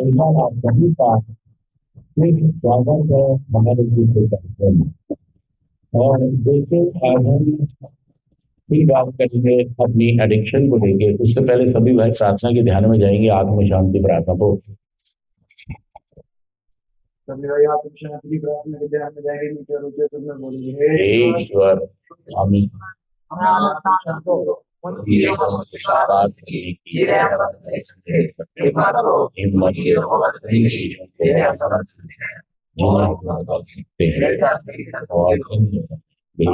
परिवार आप सभी का फिर स्वागत है हमारे पीछे कार्यक्रम में। और देखिए आज हम फिर बात करेंगे अपनी एडिक्शन को लेके। उससे पहले सभी भाई प्रार्थना के ध्यान में जाएंगे, आत्म शांति प्रार्थना को। सभी भाई आप शांति की प्रार्थना के ध्यान में जाएंगे, नीचे रुके सब में बोलेंगे हे ईश्वर आमीन। हमारा आत्मा शांत हो। ये हम इशारात की हिम्मत के सकते हैं और हम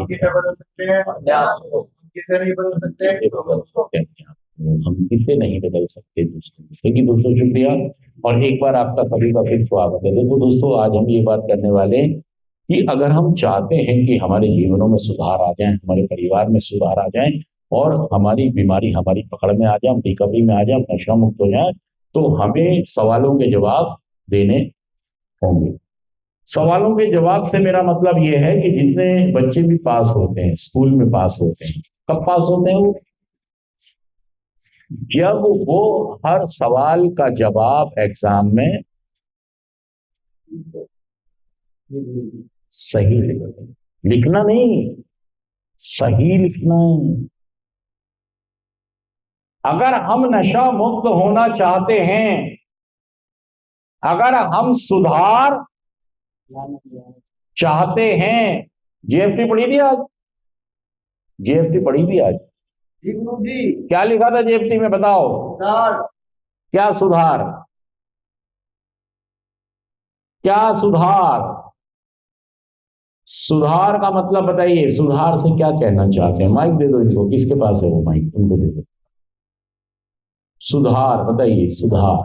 किसे बदल सकते हैं, हम किसे नहीं बदल सकते। हम किसे नहीं बदल सकते दोस्तों। लेकिन दोस्तों शुक्रिया और एक बार आपका सभी का फिर स्वागत है। देखो दोस्तों, आज हम ये बात करने वाले हैं कि अगर हम चाहते हैं कि हमारे जीवनों में सुधार आ जाए, हमारे परिवार में सुधार आ जाए और हमारी बीमारी हमारी पकड़ में आ जाए, हम रिकवरी में आ जाए, हम नशा मुक्त हो जाए, तो हमें सवालों के जवाब देने होंगे। सवालों के जवाब से मेरा मतलब ये है कि जितने बच्चे भी पास होते हैं, स्कूल में पास होते हैं, कब पास होते हैं वो? जब वो हर सवाल का जवाब एग्जाम में सही लिखते हैं। लिखना नहीं, सही लिखना है। अगर हम नशा मुक्त होना चाहते हैं, अगर हम सुधार चाहते हैं, जीएफटी पढ़ी थी आज? जीएफटी पढ़ी थी आज? जी गुरु जी। क्या लिखा था जीएफटी में बताओ? सुधार। क्या सुधार? क्या सुधार? सुधार का मतलब बताइए, सुधार से क्या कहना चाहते हैं? माइक दे दो इसको, किसके पास है वो माइक, उनको दे दो। सुधार बताइए, सुधार।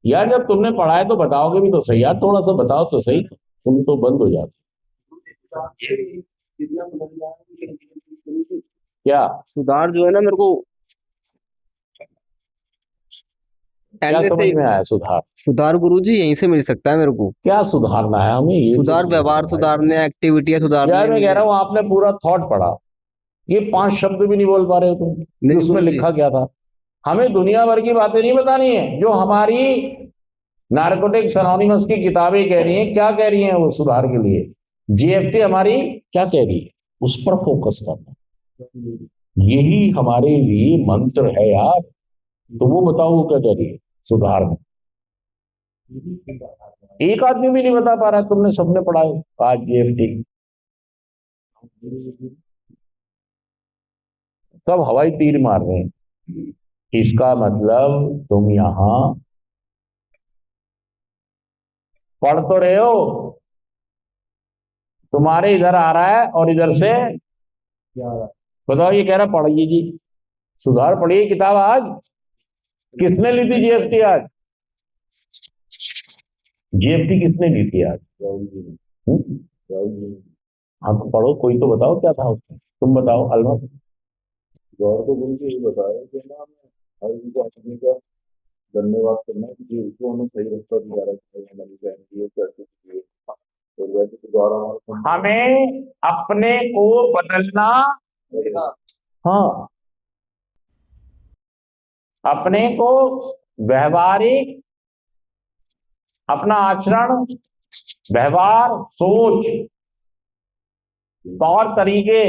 यार जब तुमने पढ़ा है तो बताओगे भी तो सही यार, थोड़ा सा बताओ तो सही, तुम तो बंद हो जाते। क्या सुधार जो है ना, मेरे को क्या पहले समझ से में आया? सुधार सुधार गुरुजी यहीं से मिल सकता है मेरे को। क्या सुधारना है हमें? ये तो सुधार व्यवहार सुधारना है। सुधारने, एक्टिविटियां सुधारने यार मैं कह में। रहा हूँ आपने पूरा थॉट पढ़ा, ये 5 शब्द भी नहीं बोल पा रहे हो तुम कि नहीं उसमें गुरुजी। लिखा क्या था। हमें दुनिया भर की बातें नहीं बतानी है, जो हमारी नारकोटिक्स एनोनिमस की किताबें कह रही हैं। क्या कह रही हैं वो सुधार के लिए? जीएफटी हमारी क्या कह रही है, उस पर फोकस करना, यही हमारे लिए मंत्र है यार। तो वो बताओ वो क्या कह रही है सुधार में? एक आदमी भी नहीं बता पा रहा है, तुमने सबने पढ़ा है आज जीएफटी, सब हवाई तीर मार रहे हैं। इसका मतलब तुम यहां पढ़ तो रहे हो, तुम्हारे इधर आ रहा है और इधर से बताओ ये कह रहा पढ़िए जी, सुधार पढ़िए किताब आज। किसने ली थी जीएफटी आज? जीएफटी किसने ली थी आज? हाँ तो पढ़ो, कोई तो बताओ क्या था उसमें, तुम बताओ अलमा। गौर को गुरु जी ये बताया कि ना हमें हर चीज आदमी का धन्यवाद करना है कि उसको हमें सही रास्ता दिखा रहा है, हमारी फैमिली है करते हुए। और वैसे तो द्वारा हमें अपने को बदलना, हाँ, अपने को व्यवहारिक, अपना आचरण, व्यवहार, सोच, तौर तरीके,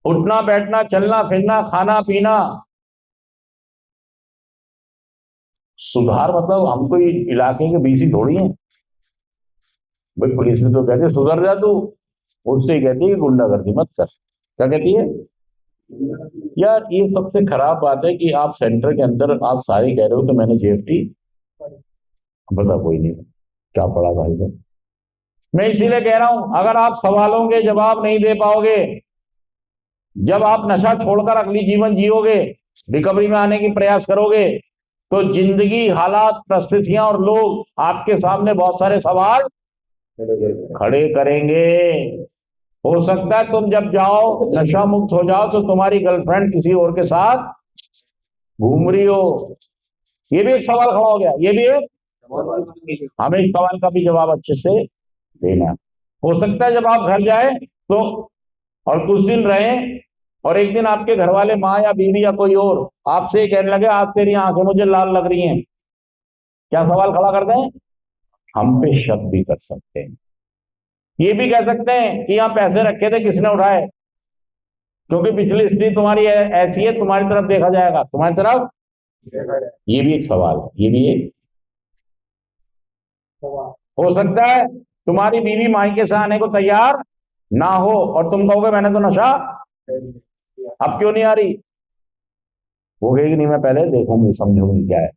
उठना बैठना, चलना फिरना, खाना पीना। सुधार मतलब हम कोई इलाके के बीसी थोड़ी हैं भाई। पुलिस ने तो कहते सुधर जा तू, उससे कहती है गुंडागर्दी मत कर। क्या कहती है यार? ये सबसे खराब बात है कि आप सेंटर के अंदर आप सारे कह रहे हो कि मैंने जीएफटी बता, कोई नहीं क्या पढ़ा भाई को। मैं इसीलिए कह रहा हूं, अगर आप सवालों के जवाब नहीं दे पाओगे, जब आप नशा छोड़कर अगली जीवन जियोगे, रिकवरी में आने की प्रयास करोगे, तो जिंदगी, हालात, परिस्थितियां और लोग आपके सामने बहुत सारे सवाल खड़े करेंगे। हो सकता है तुम जब जाओ नशा मुक्त हो जाओ तो तुम्हारी गर्लफ्रेंड किसी और के साथ घूम रही हो। ये भी एक सवाल खड़ा हो गया, ये भी एक, हमें इस सवाल का भी जवाब अच्छे से देना है। हो सकता है जब आप घर जाए तो और कुछ दिन रहे और एक दिन आपके घर वाले, माँ या बीवी या कोई और, आपसे ये कहने लगे आज तेरी आंखें मुझे लाल लग रही हैं, क्या सवाल खड़ा कर दें? हम पे शक भी कर सकते हैं। ये भी कह सकते हैं कि यहाँ पैसे रखे थे किसने उठाए, क्योंकि पिछली स्त्री तुम्हारी ऐसी है, तुम्हारी तरफ देखा जाएगा, तुम्हारी तरफ। ये भी एक सवाल है, ये भी एक हो सकता है। तुम्हारी बीवी मायके से आने को तैयार ना हो और तुम कहोगे मैंने तो नशा अब क्यों नहीं आ रही, वो कहेगी नहीं मैं पहले देखूंगी समझूंगी क्या है।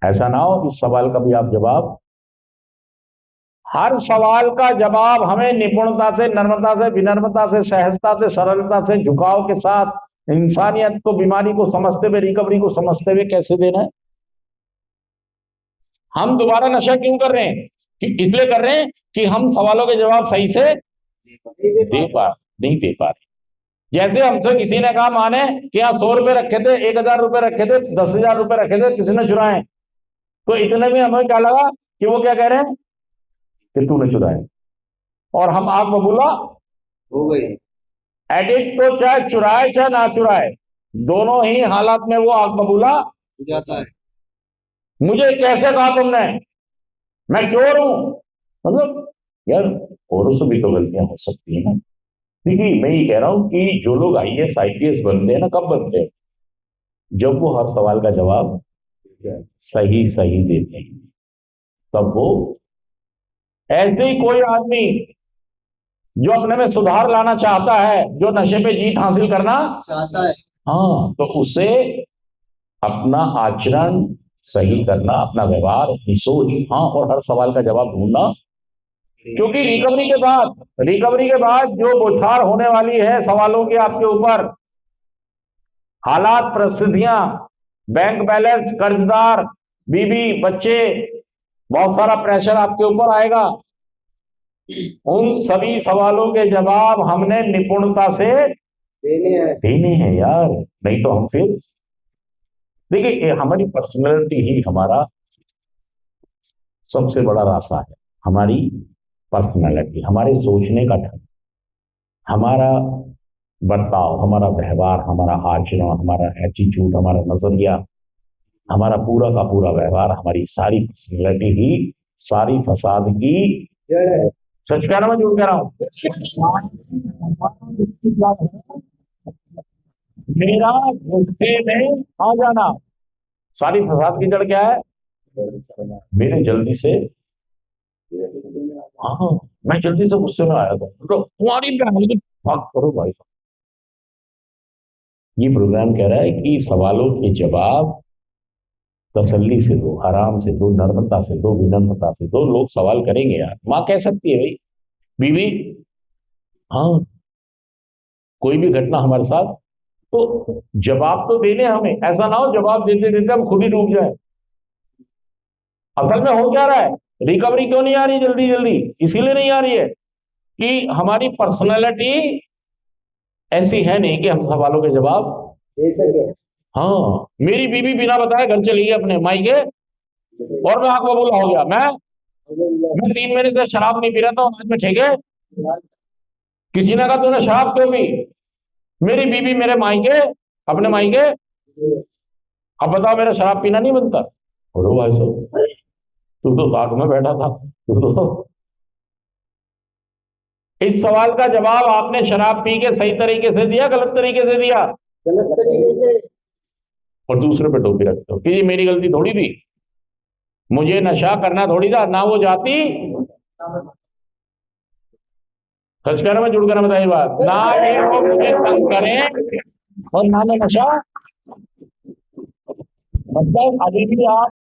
ऐसा ना हो, इस सवाल का भी आप जवाब, हर सवाल का जवाब हमें निपुणता से, नम्रता से, विनम्रता से, सहजता से, सरलता से, झुकाव के साथ, इंसानियत को, बीमारी को समझते हुए, रिकवरी को समझते हुए कैसे देना है। हम दोबारा नशा क्यों कर रहे हैं? कि इसलिए कर रहे हैं कि हम सवालों के जवाब सही से नहीं दे पा रहे। जैसे हमसे किसी ने कहा माने कि यहाँ 100 रुपए रखे थे, 1000 रुपए रखे थे, 10,000 रुपए रखे थे, किसी ने चुराए, तो इतने में हमें क्या लगा कि वो क्या कह रहे हैं कि तूने चुराए, और हम आग बबूला हो गई। एडिक्ट तो चाहे चुराए चाहे ना चुराए, दोनों ही हालात में वो आग बबूला हो जाता है। मुझे कैसे कहा तुमने मैं चोर हूं? मतलब यार, औरों से भी तो गलतियां हो सकती है ना। देखिए मैं ये कह रहा हूं कि जो लोग IAS IPS बनते हैं ना, कब बनते हैं? जब वो हर सवाल का जवाब सही सही देते हैं, तब वो। ऐसे ही कोई आदमी जो अपने में सुधार लाना चाहता है, जो नशे पे जीत हासिल करना चाहता है। हाँ, तो उसे अपना आचरण सही करना, अपना व्यवहार, अपनी सोच, हाँ, और हर सवाल का जवाब ढूंढना। क्योंकि रिकवरी के बाद जो बौछार होने वाली है सवालों की आपके ऊपर, हालात, परिस्थितियां, बैंक बैलेंस, कर्जदार, बीवी, बच्चे, बहुत सारा प्रेशर आपके ऊपर आएगा। उन सभी सवालों के जवाब हमने निपुणता से देने हैं यार, नहीं तो हम फिर देखिए, हमारी पर्सनैलिटी ही हमारा सबसे बड़ा रास्ता है। हमारी पर्सनैलिटी, हमारे सोचने का ढंग, हमारा बर्ताव, हमारा व्यवहार, हमारा आचरण, हमारा एटीट्यूड, हमारा नजरिया, हमारा पूरा का पूरा व्यवहार, हमारी सारी पर्सनैलिटी ही सारी फसाद की सच कहना मैं झूठ कह रहा हूं? मेरा गुस्से में आ जाना, सारी फसाद की जड़ क्या है? मेरे जल्दी से, हाँ, मैं जल्दी से गुस्से में आया था, तो तुम्हारी बहन की बात करो भाई साहब। ये प्रोग्राम कह रहा है कि सवालों के जवाब तसल्ली से दो, आराम से दो, नर्मता से दो, विनम्रता से दो। लोग सवाल करेंगे यार, माँ कह सकती है भाई, बीवी, हाँ, कोई भी घटना हमारे साथ, तो जवाब तो देने हमें, ऐसा ना हो जवाब देते देते हम खुद ही डूब जाए। असल में हो क्या रहा है? रिकवरी क्यों नहीं आ रही जल्दी जल्दी? इसीलिए नहीं आ रही है कि हमारी पर्सनैलिटी ऐसी है नहीं कि हम सवालों के जवाब दे सके। हाँ, मेरी बीवी बिना बताए घर चली गई अपने मायके, और मैं आंख बबूला हो गया। मैं 3 महीने से शराब नहीं पी रहा था, आज में ठेके। किसी ने कहा तूने शराब क्यों पी? मेरी बीवी मेरे मायके, अपने मायके, अब बताओ मेरा शराब पीना नहीं बनता? बोलो भाई साहब, तू तो बाग में बैठा था, तू तो। इस सवाल का जवाब आपने शराब पी के सही तरीके से दिया, गलत तरीके से दिया? गलत तरीके से। और दूसरे पे टोपी रखते हो कि ये मेरी गलती थोड़ी थी, मुझे नशा करना थोड़ी था, ना वो जाती, सच कह रहा मैं जुड़ कर बताइए बात, ना ये वो मुझे तंग करें और ना मैं नशा, मतलब अभी भी आप